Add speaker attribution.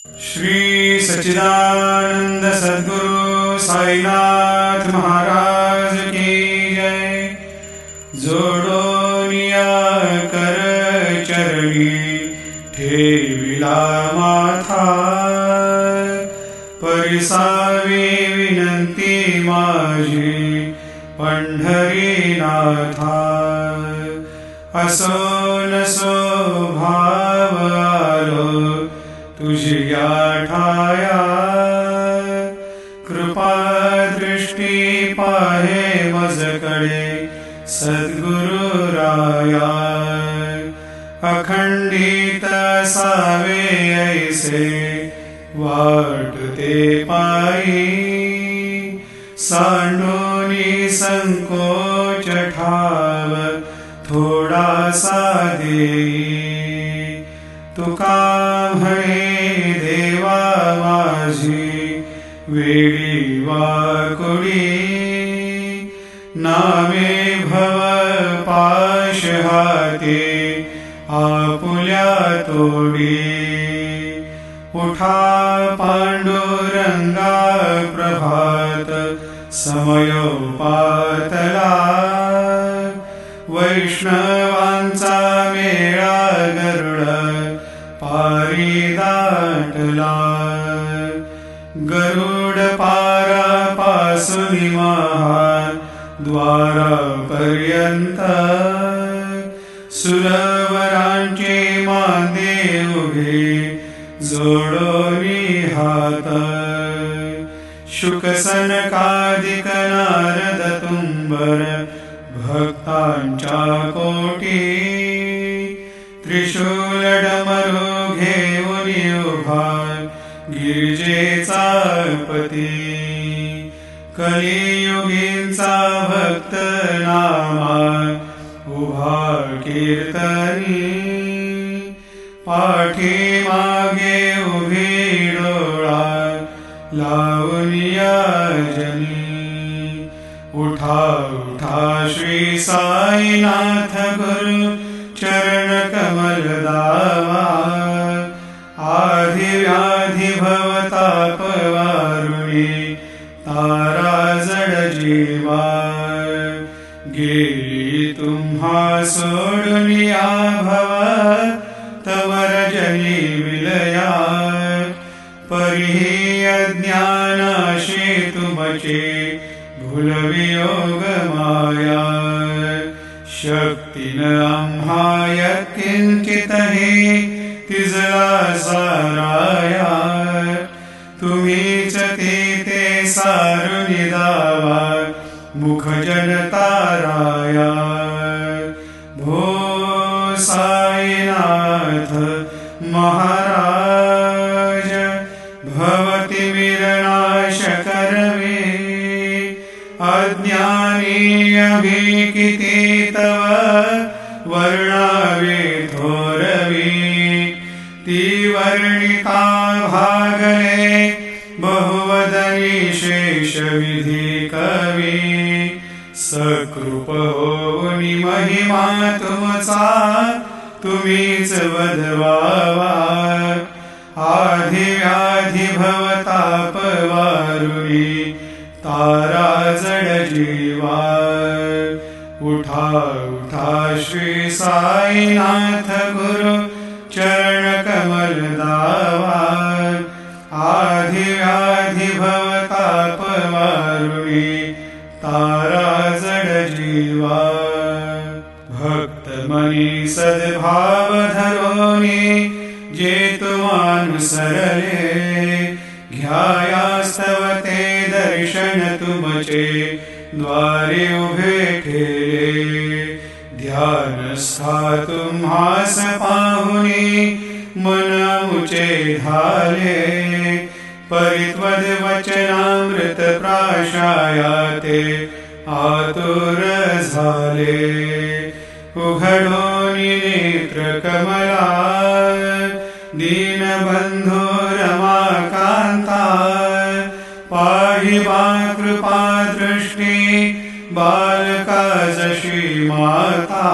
Speaker 1: श्री सच्चिदानंद सद्गुरु साईनाथ महाराज की जय। जोडोनिया कर चरणी ठेविला माथा, परिसावी विनंती माझी पंढरीनाथा। असो नसो भाव आलो तुझिया ठाया, कृपा दृष्टी पाहे मजकडे सद्गुरु राया। अखंडित सावे ऐसे वाटते पायी, सांडोनी संकोच ठाव थोडासा देई। तुका म्हणे देवा माझी वेडी वाकुडी, नामे भव पाश हाती आपुल्या तोडी। उठा पांडुरंगा प्रभात समयोपातला, वैष्णवांचा मेळा गरुड पारी दाटला। गरुड पारापासून महाद्वारापर्यंत, सुरवरांचे मांदे उभे जोडोनी हात। शुक सनकादिक नारद तुंबर भक्तांच्या कोटी, त्रिशूल डमरू घेऊन उभा गिरिजेचा पती। कलियुगींचा भक्त नामा उभा कीर्तनी, पाठीमागे उभी डोळा लावून याजनी। उठा उठा श्री साईनाथ गुरु चरण कमल दावा, आधी व्याधी भवताप वारुणी तारा जड जीवा। गेली तुम्हा सोडून या भव तवर जनी विलया, परिही अज्ञानाशी तुमचे भूलवियोग माया। शक्तीन आम्हा यत्किंचितहि तिजला साराया, तुम्हीच ते सारुनि दावा मुख जनताराया। भो साईनाथ महाराज भवति विरनाश करवे, अज्ञानी अभिकिती तव वर्णावे थोरवी। ती वर्णिता भागले बहुवदनी शेष विधी कवी, सकृप होऊनी महिमा तुमचा तुम्हीच वदवावा। आधी व्याधी भवताप वारुणी तारा जड जीवा। उठा उठा श्री साईनाथ गुरु चरण कमल दावा, आधी व्याधी भवताप वारुणी तारा जड जीवा। भक्त मनी सद्भाव धरोनी जे तुमानुसरले, घ्यायास्तव ते दर्शन तुमचे द्वारे उभे ठेले। ध्यानस्था तुम्हास पाहुनी मन मुचे झाले, परित्वद वचनामृत प्राशाया ते आतुर झाले। उघडोनी नेत्र कमला दीनबंधू रमाकांता, पाहि वा कृपा दृष्टी बालका जशी माता।